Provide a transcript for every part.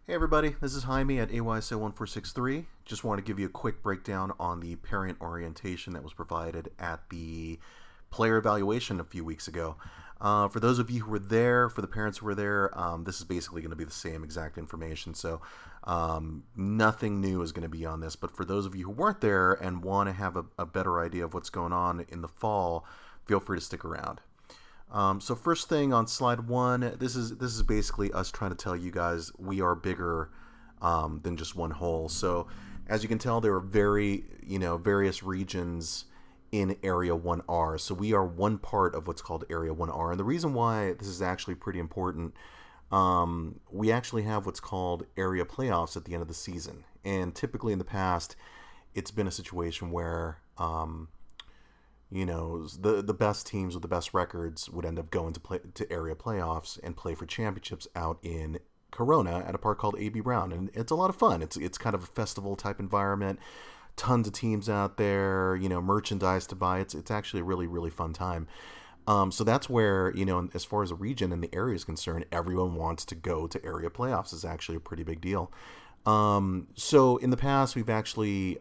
Hey everybody, this is Jaime at AYSO 1463. Just want to give you a quick breakdown on the parent orientation that was provided at the player evaluation a few weeks ago. For those of you who were there, for the parents who were there, this is basically going to be the same exact information. So nothing new is going to be on this. But for those of you who weren't there and want to have a better idea of what's going on in the fall, feel free to stick around. So first thing on slide one, this is basically us trying to tell you guys we are bigger than just one whole. So as you can tell, there are various regions in Area 1R. So we are one part of what's called Area 1R. And the reason why this is actually pretty important, we actually have what's called area playoffs at the end of the season. And typically in the past, it's been a situation where the best teams with the best records would end up going to area playoffs and play for championships out in Corona at a park called A.B. Brown, and it's a lot of fun. It's kind of a festival type environment, tons of teams out there, merchandise to buy. It's actually a really, really fun time. So that's where, as far as a region and the area is concerned, everyone wants to go to area playoffs. Is actually a pretty big deal. So in the past, we've actually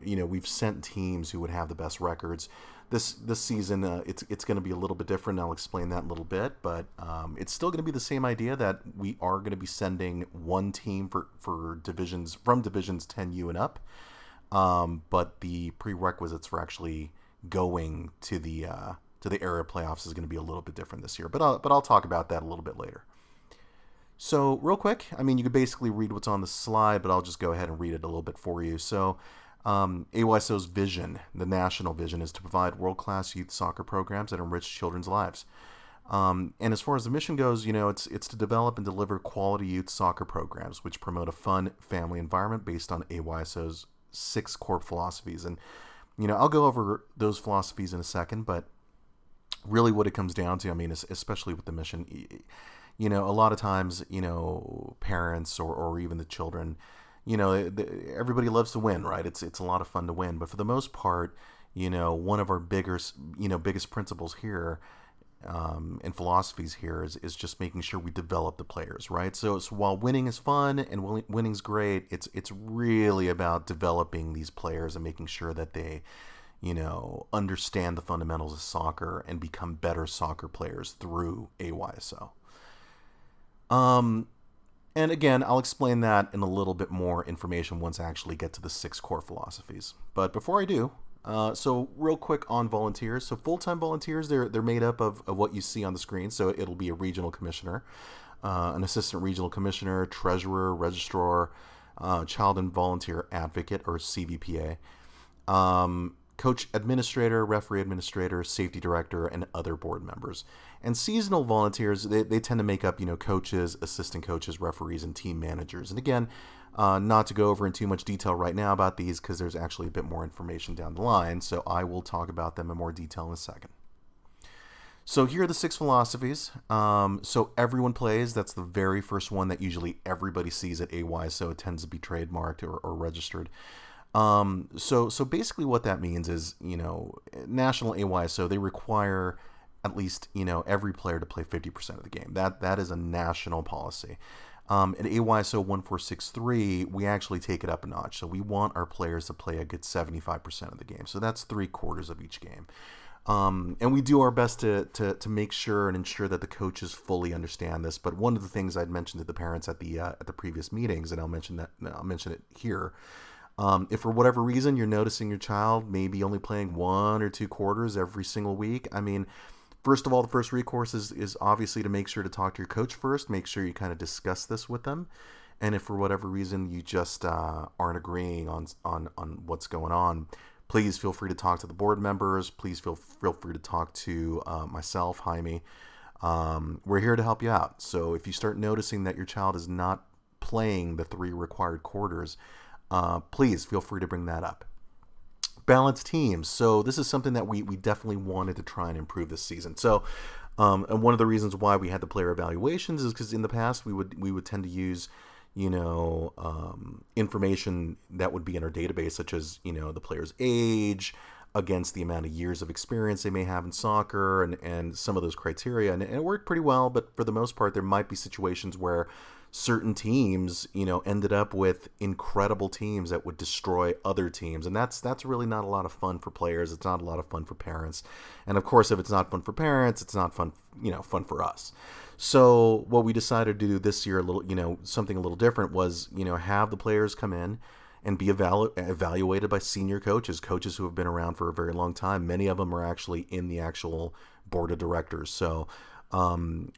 we've sent teams who would have the best records. This season, it's going to be a little bit different. I'll explain that in a little bit, but it's still going to be the same idea that we are going to be sending one team for divisions from divisions 10U and up. But the prerequisites for actually going to the area playoffs is going to be a little bit different this year. But I'll talk about that a little bit later. So real quick, you could basically read what's on the slide, but I'll just go ahead and read it a little bit for you. So AYSO's vision, the national vision, is to provide world-class youth soccer programs that enrich children's lives. And as far as the mission goes, it's to develop and deliver quality youth soccer programs which promote a fun family environment based on AYSO's 6 core philosophies. And, I'll go over those philosophies in a second, but really what it comes down to, especially with the mission, a lot of times, parents or even the children, everybody loves to win, right? It's a lot of fun to win, but for the most part, one of our biggest principles here and philosophies here is just making sure we develop the players, right? So while winning is fun and winning's great, it's really about developing these players and making sure that they understand the fundamentals of soccer and become better soccer players through AYSO. And again, I'll explain that in a little bit more information once I actually get to the 6 core philosophies. But before I do, so real quick on volunteers. So full-time volunteers, they're made up of what you see on the screen. So it'll be a regional commissioner, an assistant regional commissioner, treasurer, registrar, child and volunteer advocate, or CVPA, coach administrator, referee administrator, safety director, and other board members. And seasonal volunteers, they tend to make up, coaches, assistant coaches, referees, and team managers. And again, not to go over in too much detail right now about these because there's actually a bit more information down the line, so I will talk about them in more detail in a second. So here are the 6 philosophies. So everyone plays, that's the very first one that usually everybody sees at AY, so it tends to be trademarked or registered. So basically what that means is, national AYSO, they require at least, every player to play 50% of the game. That is a national policy. At AYSO 1463, we actually take it up a notch. So we want our players to play a good 75% of the game. So that's 3/4 of each game. And we do our best to make sure and ensure that the coaches fully understand this. But one of the things I'd mentioned to the parents at the previous meetings, and I'll mention it here. If for whatever reason you're noticing your child maybe only playing 1 or 2 quarters every single week, first of all, the first recourse is obviously to make sure to talk to your coach first. Make sure you kind of discuss this with them. And if for whatever reason you just aren't agreeing on what's going on, please feel free to talk to the board members. Please feel free to talk to myself, Jaime. We're here to help you out. So if you start noticing that your child is not playing the 3 required quarters, please feel free to bring that up. Balanced teams. So this is something that we definitely wanted to try and improve this season. So and one of the reasons why we had the player evaluations is because in the past we would tend to use information that would be in our database, such as the player's age, against the amount of years of experience they may have in soccer and some of those criteria. And it worked pretty well, but for the most part, there might be situations where certain teams, ended up with incredible teams that would destroy other teams. And that's really not a lot of fun for players. It's not a lot of fun for parents. And of course, if it's not fun for parents, it's not fun, fun for us. So what we decided to do this year, something a little different was, have the players come in and be evaluated by senior coaches who have been around for a very long time. Many of them are actually in the actual board of directors. So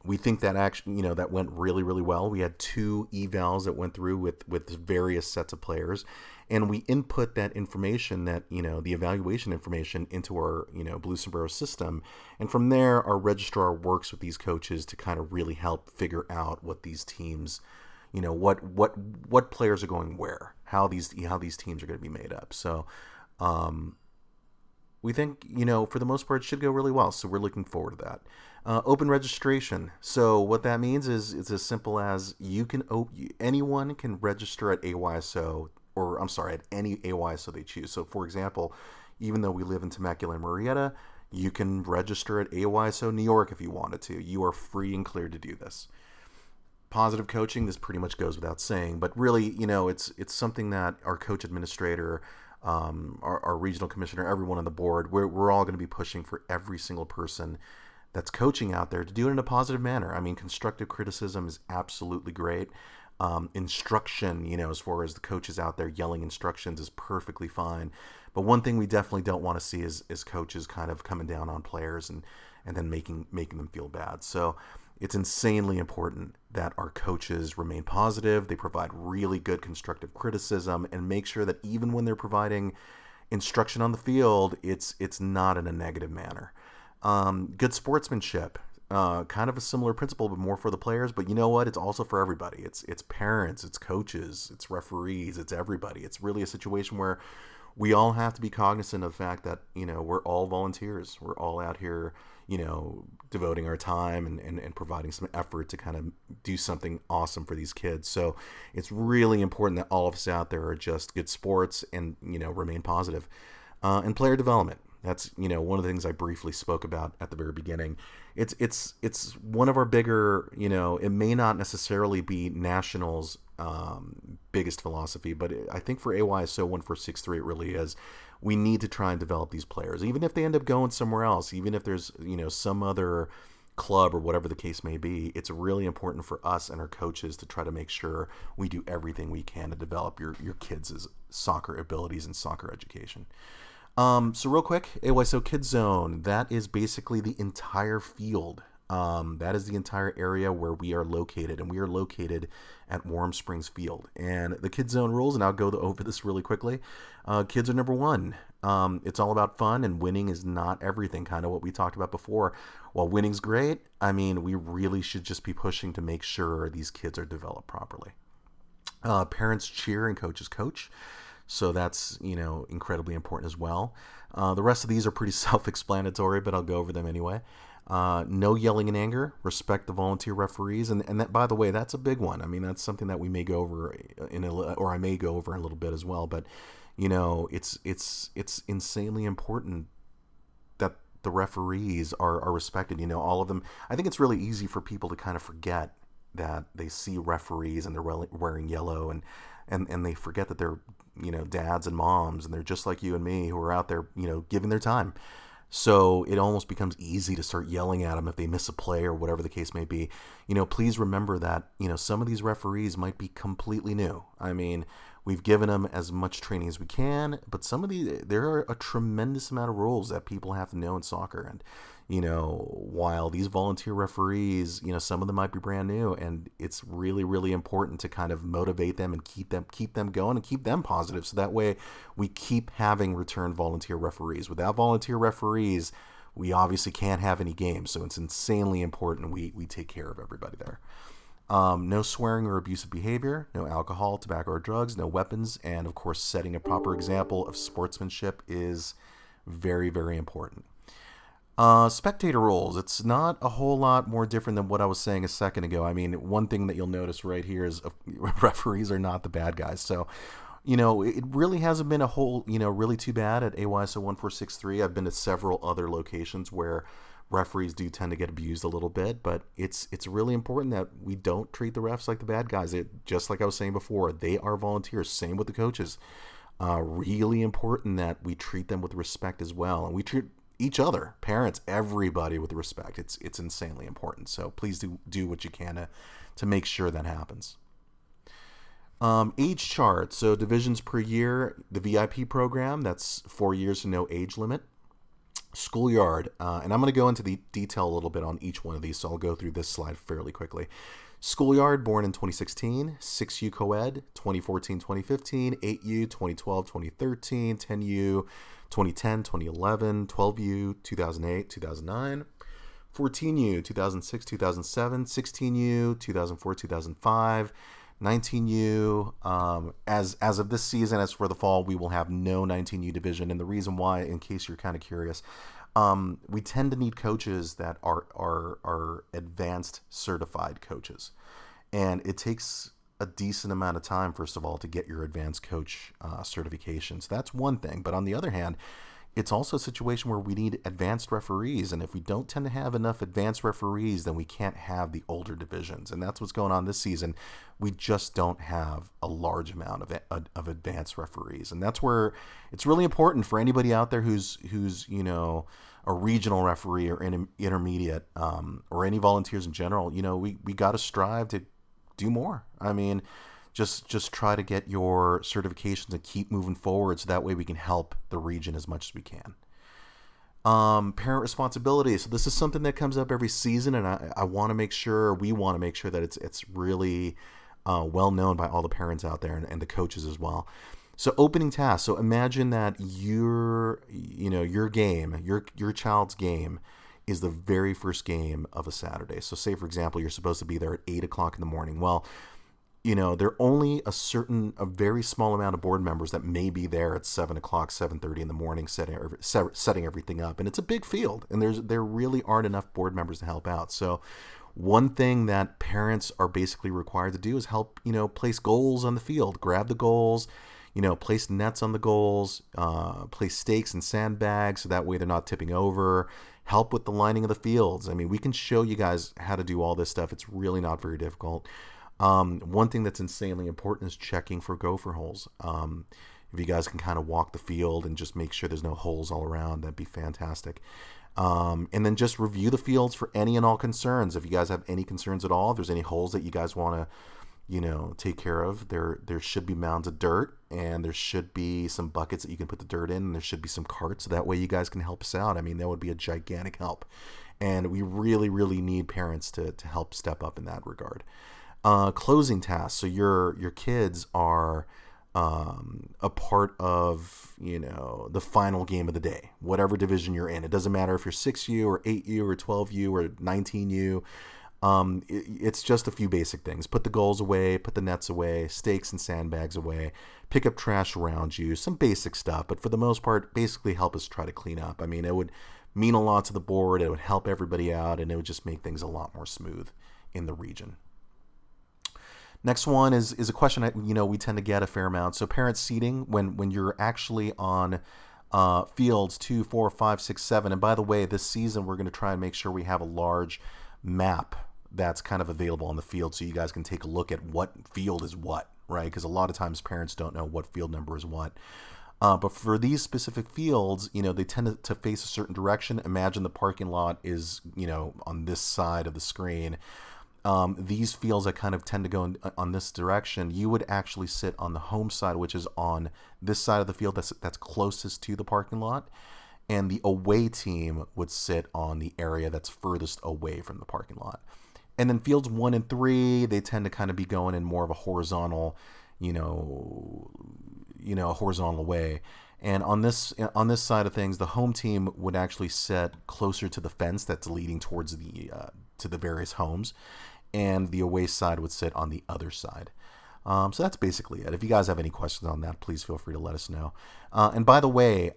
we think that actually, that went really, really well. We had 2 evals that went through with various sets of players, and we input that information, that, the evaluation information, into our, Blue Sombrero system. And from there, our registrar works with these coaches to kind of really help figure out what these teams, what players are going where, how these teams are going to be made up. So we think, for the most part, it should go really well. So we're looking forward to that. Open registration. So what that means is it's as simple as anyone can register at AYSO, or I'm sorry, at any AYSO they choose. So for example, even though we live in Temecula and Murrieta, you can register at AYSO New York if you wanted to. You are free and clear to do this. Positive coaching, this pretty much goes without saying, but really, it's something that our coach administrator, our regional commissioner, everyone on the board, we're all going to be pushing for every single person that's coaching out there to do it in a positive manner. I mean, constructive criticism is absolutely great. Instruction, as far as the coaches out there yelling instructions, is perfectly fine. But one thing we definitely don't want to see is coaches kind of coming down on players and then making them feel bad. So it's insanely important that our coaches remain positive. They provide really good constructive criticism and make sure that even when they're providing instruction on the field, it's not in a negative manner. Good sportsmanship, kind of a similar principle, but more for the players. But you know what? It's also for everybody. It's parents, it's coaches, it's referees, it's everybody. It's really a situation where we all have to be cognizant of the fact that, we're all volunteers. We're all out here, devoting our time and providing some effort to kind of do something awesome for these kids. So it's really important that all of us out there are just good sports and, remain positive. And player development. That's, one of the things I briefly spoke about at the very beginning. It's one of our bigger, it may not necessarily be National's biggest philosophy, but I think for AYSO 1463 it really is. We need to try and develop these players, even if they end up going somewhere else, even if there's, some other club or whatever the case may be. It's really important for us and our coaches to try to make sure we do everything we can to develop your kids' soccer abilities and soccer education. So real quick, AYSO Kids Zone, that is basically the entire field. That is the entire area where we are located, and we are located at Warm Springs Field. And the Kids Zone rules, and I'll go over this really quickly. Kids are number one. It's all about fun, and winning is not everything, kind of what we talked about before. While winning's great, I mean, we really should just be pushing to make sure these kids are developed properly. Parents cheer and coaches coach. So that's, incredibly important as well. The rest of these are pretty self-explanatory, but I'll go over them anyway. No yelling in anger. Respect the volunteer referees, and that, by the way, that's a big one. I mean, that's something that we may go over I may go over in a little bit as well. But it's insanely important that the referees are respected. All of them. I think it's really easy for people to kind of forget that they see referees and they're wearing yellow and they forget that they're dads and moms, and they're just like you and me who are out there giving their time. So it almost becomes easy to start yelling at them if they miss a play or whatever the case may be. Please remember that some of these referees might be completely new. I mean, we've given them as much training as we can, but there are a tremendous amount of rules that people have to know in soccer. And while these volunteer referees, some of them might be brand new, and it's really, really important to kind of motivate them and keep them going and keep them positive. So that way we keep having return volunteer referees. Without volunteer referees, we obviously can't have any games. So it's insanely important we take care of everybody there. No swearing or abusive behavior, no alcohol, tobacco, or drugs, no weapons, and of course setting a proper example of sportsmanship is very, very important. Spectator roles. It's not a whole lot more different than what I was saying a second ago. I mean, one thing that you'll notice right here is referees are not the bad guys. So It really hasn't been a whole, really too bad at AYSO 1463. I've been to several other locations where referees do tend to get abused a little bit, but it's really important that we don't treat the refs like the bad guys. Just like I was saying before, they are volunteers. Same with the coaches. Really important that we treat them with respect as well, and we treat each other, parents, everybody with respect. It's insanely important. So please do what you can to make sure that happens. Age chart. So divisions per year. The VIP program, that's 4 years and no age limit. Schoolyard, and I'm going to go into the detail a little bit on each one of these, so I'll go through this slide fairly quickly. Schoolyard, born in 2016, 6U co-ed, 2014-2015, 8U, 2012-2013, 10U, 2010, 2011, 12U, 2008, 2009, 14U, 2006, 2007, 16U, 2004, 2005, 19U. As of this season, as for the fall, we will have no 19U division. And the reason why, in case you're kind of curious, we tend to need coaches that are advanced certified coaches. And it takes a decent amount of time, first of all, to get your advanced coach certification. So that's one thing. But on the other hand, it's also a situation where we need advanced referees, and if we don't tend to have enough advanced referees, then we can't have the older divisions, and that's what's going on this season. We just don't have a large amount of advanced referees, and that's where it's really important for anybody out there who's a regional referee or intermediate or any volunteers in general. We got to strive to do more. I mean, just try to get your certifications and keep moving forward, so that way we can help the region as much as we can. Parent responsibility. So this is something that comes up every season, and we want to make sure that it's really well known by all the parents out there and the coaches as well. So opening tasks. So imagine that your child's game is the very first game of a Saturday. So say, for example, you're supposed to be there at 8 o'clock in the morning. Well, there are only a very small amount of board members that may be there at 7 o'clock, 7:30 in the morning, setting everything up. And it's a big field, and there really aren't enough board members to help out. So one thing that parents are basically required to do is help, place goals on the field, grab the goals, place nets on the goals, place stakes and sandbags so that way they're not tipping over, help with the lining of the fields. I mean, we can show you guys how to do all this stuff. It's really not very difficult. One thing that's insanely important is checking for gopher holes. If you guys can kind of walk the field and just make sure there's no holes all around, that'd be fantastic. And then just review the fields for any and all concerns. If you guys have any concerns at all, if there's any holes that you guys want to, take care of, there should be mounds of dirt, and there should be some buckets that you can put the dirt in, and there should be some carts, so that way you guys can help us out. I mean, that would be a gigantic help. And we really, really need parents to help step up in that regard. Closing tasks. So your kids are a part of the final game of the day, whatever division you're in. It doesn't matter if you're 6U or 8U or 12U or 19U. It's just a few basic things. Put the goals away, put the nets away, stakes and sandbags away, pick up trash around you, some basic stuff. But for the most part, basically help us try to clean up. I mean, it would mean a lot to the board. It would help everybody out, and it would just make things a lot more smooth in the region. Next one is a question we tend to get a fair amount. So parent seating, when you're actually on fields 2, 4, 5, 6, 7. And by the way, this season we're going to try and make sure we have a large map that's kind of available on the field, so you guys can take a look at what field is what, right? Because a lot of times parents don't know what field number is what. But for these specific fields, they tend to face a certain direction. Imagine the parking lot is, on this side of the screen. These fields that kind of tend to go on this direction, you would actually sit on the home side, which is on this side of the field that's closest to the parking lot, and the away team would sit on the area that's furthest away from the parking lot. And then fields 1 and 3, they tend to kind of be going in more of a horizontal, horizontal way. And on this side of things, the home team would actually sit closer to the fence that's leading towards to the various homes, and the away side would sit on the other side. So that's basically it. If you guys have any questions on that, please feel free to let us know. And by the way,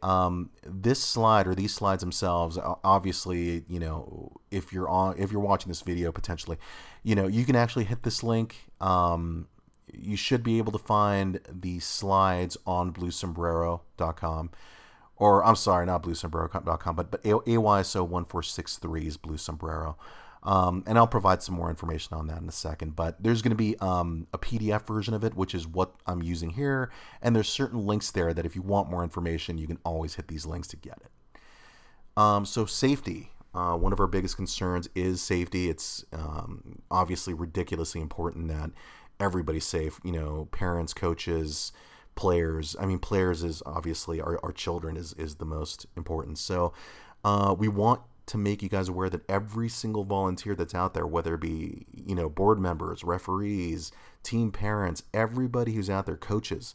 this slide or these slides themselves, obviously, if you're watching this video potentially, you can actually hit this link. you should be able to find the slides on bluesombrero.com. Or, I'm sorry, not bluesombrero.com, but AYSO 1463 is Blue Sombrero. And I'll provide some more information on that in a second. But there's going to be a PDF version of it, which is what I'm using here. And there's certain links there that if you want more information, you can always hit these links to get it. So safety. One of our biggest concerns is safety. It's obviously ridiculously important that everybody's safe. You know, parents, coaches, players. I mean, players is obviously our children is the most important. So we want to make you guys aware that every single volunteer that's out there, whether it be, you know, board members, referees, team parents, everybody who's out there, coaches,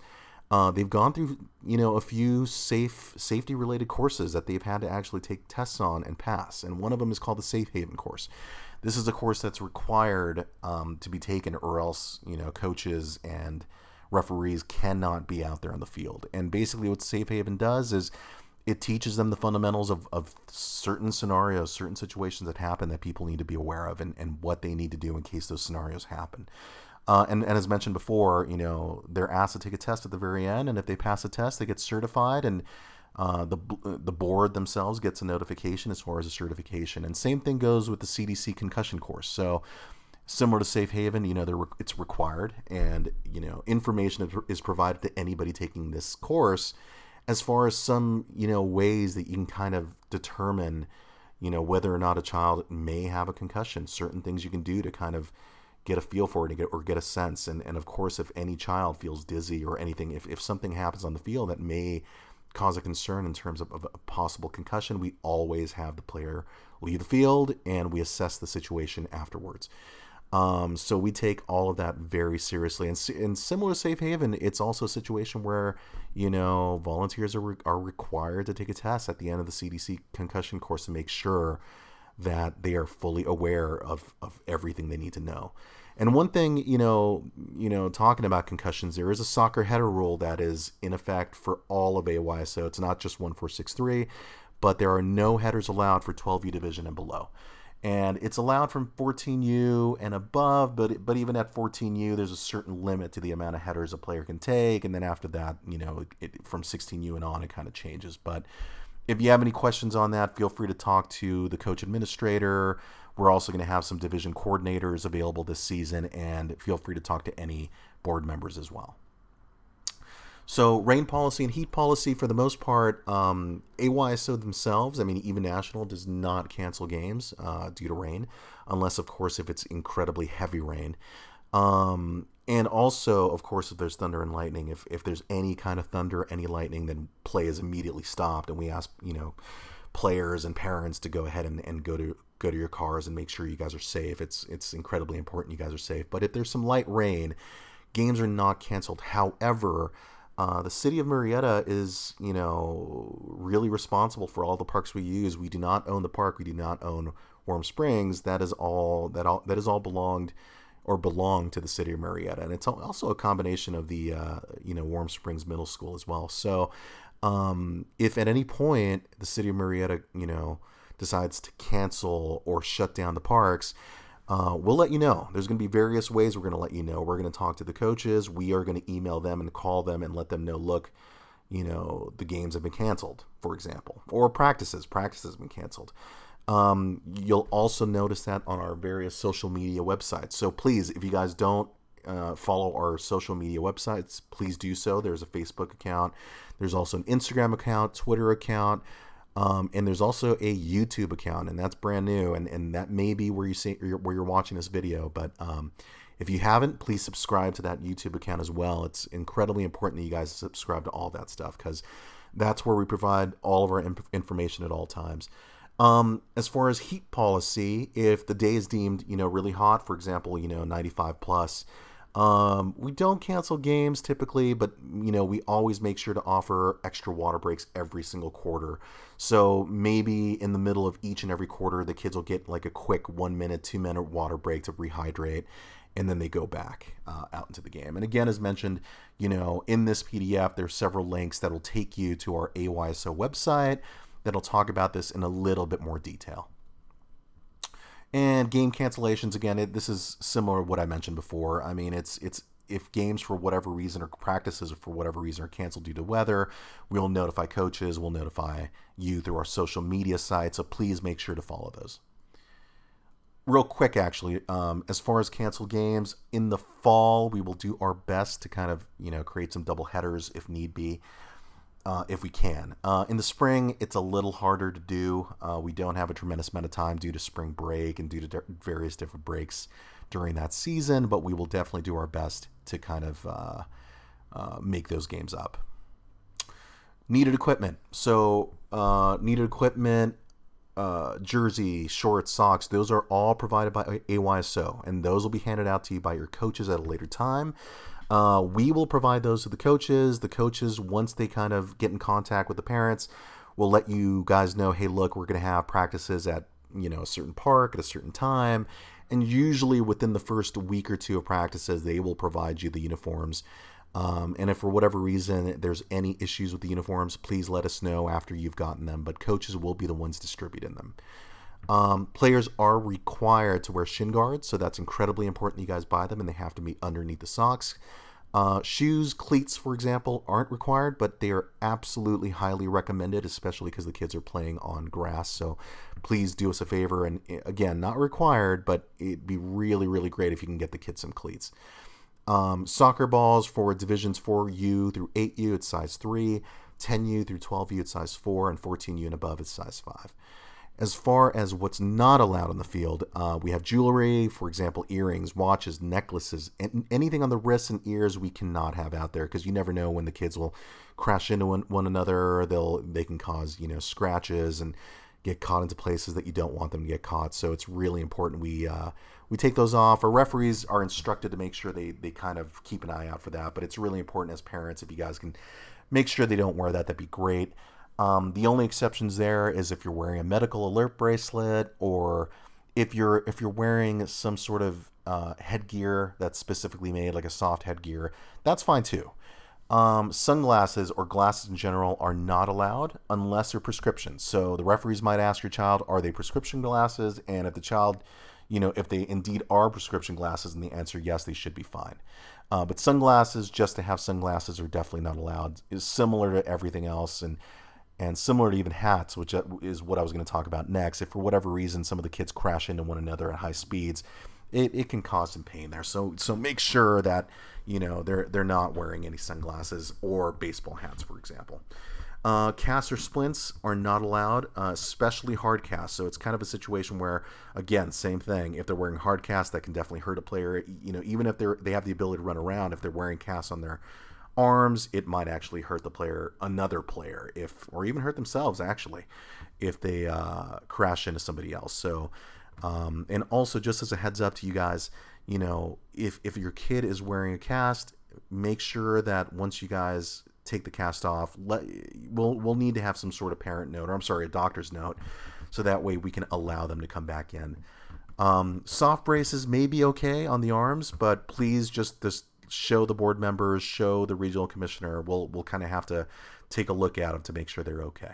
they've gone through, you know, a few safety related courses that they've had to actually take tests on and pass. And one of them is called the Safe Haven course. This is a course that's required to be taken, or else, you know, coaches and referees cannot be out there on the field. And basically what Safe Haven does is it teaches them the fundamentals of certain scenarios, certain situations that happen that people need to be aware of, and what they need to do in case those scenarios happen. And as mentioned before, you know, they're asked to take a test at the very end, and if they pass the test, they get certified, and the board themselves gets a notification as far as a certification. And same thing goes with the CDC concussion course. So similar to Safe Haven, you know, it's required, and, you know, information is provided to anybody taking this course as far as some, you know, ways that you can kind of determine, you know, whether or not a child may have a concussion, certain things you can do to kind of get a feel for it or get a sense. And of course, if any child feels dizzy or anything, if something happens on the field that may cause a concern in terms of a possible concussion, we always have the player leave the field and we assess the situation afterwards. So we take all of that very seriously, and similar to Safe Haven, it's also a situation where, you know, volunteers are required to take a test at the end of the CDC concussion course to make sure that they are fully aware of everything they need to know. And one thing, you know, talking about concussions, there is a soccer header rule that is in effect for all of AYSO. It's not just 1463, but there are no headers allowed for 12U division and below. And it's allowed from 14U and above, but even at 14U, there's a certain limit to the amount of headers a player can take. And then after that, you know, from 16U and on, it kind of changes. But if you have any questions on that, feel free to talk to the coach administrator. We're also going to have some division coordinators available this season, and feel free to talk to any board members as well. So rain policy and heat policy, for the most part, AYSO themselves, I mean, even National does not cancel games due to rain, unless, of course, if it's incredibly heavy rain. And also, of course, if there's thunder and lightning, if there's any kind of thunder, any lightning, then play is immediately stopped. And we ask, you know, players and parents to go ahead and go to your cars and make sure you guys are safe. It's incredibly important you guys are safe. But if there's some light rain, games are not canceled. However, the city of Murrieta is, you know, really responsible for all the parks we use. We do not own the park. We do not own Warm Springs. That is all belong to the city of Murrieta, and it's also a combination of the you know, Warm Springs Middle School as well. So if at any point the city of Murrieta, you know, decides to cancel or shut down the parks, we'll let you know. There's going to be various ways we're going to let you know. We're going to talk to the coaches. We are going to email them and call them and let them know, look, you know, the games have been canceled, for example, or practices have been canceled. You'll also notice that on our various social media websites. So please, if you guys don't follow our social media websites, please do so. There's a Facebook account. There's also an Instagram account, Twitter account. And there's also a YouTube account, and that's brand new, and that may be where you're watching this video. But if you haven't, please subscribe to that YouTube account as well. It's incredibly important that you guys subscribe to all that stuff, because that's where we provide all of our information at all times. As far as heat policy, if the day is deemed, you know, really hot, for example, you know, 95 plus, we don't cancel games typically, but, you know, we always make sure to offer extra water breaks every single quarter. So maybe in the middle of each and every quarter, the kids will get like a quick 1 minute, 2 minute water break to rehydrate, and then they go back out into the game. And again, as mentioned, you know, in this PDF, there's several links that will take you to our AYSO website that'll talk about this in a little bit more detail. And game cancellations, again, this is similar to what I mentioned before. I mean, it's if games for whatever reason or practices for whatever reason are canceled due to weather, we'll notify coaches. We'll notify you through our social media sites. So please make sure to follow those. Real quick, actually, as far as canceled games, in the fall, we will do our best to kind of, create some double headers if need be, if we can. In the spring, it's a little harder to do. We don't have a tremendous amount of time due to spring break and due to various different breaks during that season, but we will definitely do our best to kind of make those games up. Needed equipment. So, needed equipment, jersey, shorts, socks, those are all provided by AYSO, and those will be handed out to you by your coaches at a later time. We will provide those to the coaches. The coaches, once they kind of get in contact with the parents, will let you guys know, hey, look, we're going to have practices at, a certain park at a certain time. And usually within the first week or two of practices, they will provide you the uniforms. And if for whatever reason there's any issues with the uniforms, please let us know after you've gotten them. But coaches will be the ones distributing them. Players are required to wear shin guards, so that's incredibly important you guys buy them, and they have to be underneath the socks. Shoes, cleats, for example, aren't required, but they are absolutely highly recommended, especially because the kids are playing on grass. So please do us a favor. And again, not required, but it'd be really, really great if you can get the kids some cleats. Soccer balls for divisions 4U through 8U, it's size 3, 10U through 12U, it's size 4, and 14U and above, it's size 5. As far as what's not allowed on the field, we have jewelry, for example, earrings, watches, necklaces, and anything on the wrists and ears we cannot have out there, because you never know when the kids will crash into one another. They can cause scratches and get caught into places that you don't want them to get caught. So it's really important we take those off. Our referees are instructed to make sure they kind of keep an eye out for that. But it's really important as parents, if you guys can make sure they don't wear that, that'd be great. The only exceptions there is if you're wearing a medical alert bracelet, or if you're wearing some sort of headgear that's specifically made, like a soft headgear, that's fine too. Sunglasses or glasses in general are not allowed unless they're prescriptions. So the referees might ask your child, are they prescription glasses? And if the child, if they indeed are prescription glasses and the answer yes, they should be fine. But sunglasses, just to have sunglasses, are definitely not allowed. It's similar to everything else, and similar to even hats, which is what I was going to talk about next. If for whatever reason some of the kids crash into one another at high speeds, it can cause some pain there. So make sure that they're not wearing any sunglasses or baseball hats, for example. Casts or splints are not allowed, especially hard casts. So it's kind of a situation where, again, same thing. If they're wearing hard casts, that can definitely hurt a player. Even if they have the ability to run around, if they're wearing casts on their arms, it might actually hurt another player, or even hurt themselves actually, if they crash into somebody else. So, and also just as a heads up to you guys, if your kid is wearing a cast, make sure that once you guys take the cast off, we'll need to have some sort of parent note, or a doctor's note, so that way we can allow them to come back in. Soft braces may be okay on the arms, but please just show the board members, show the regional commissioner. We'll kind of have to take a look at them to make sure they're okay.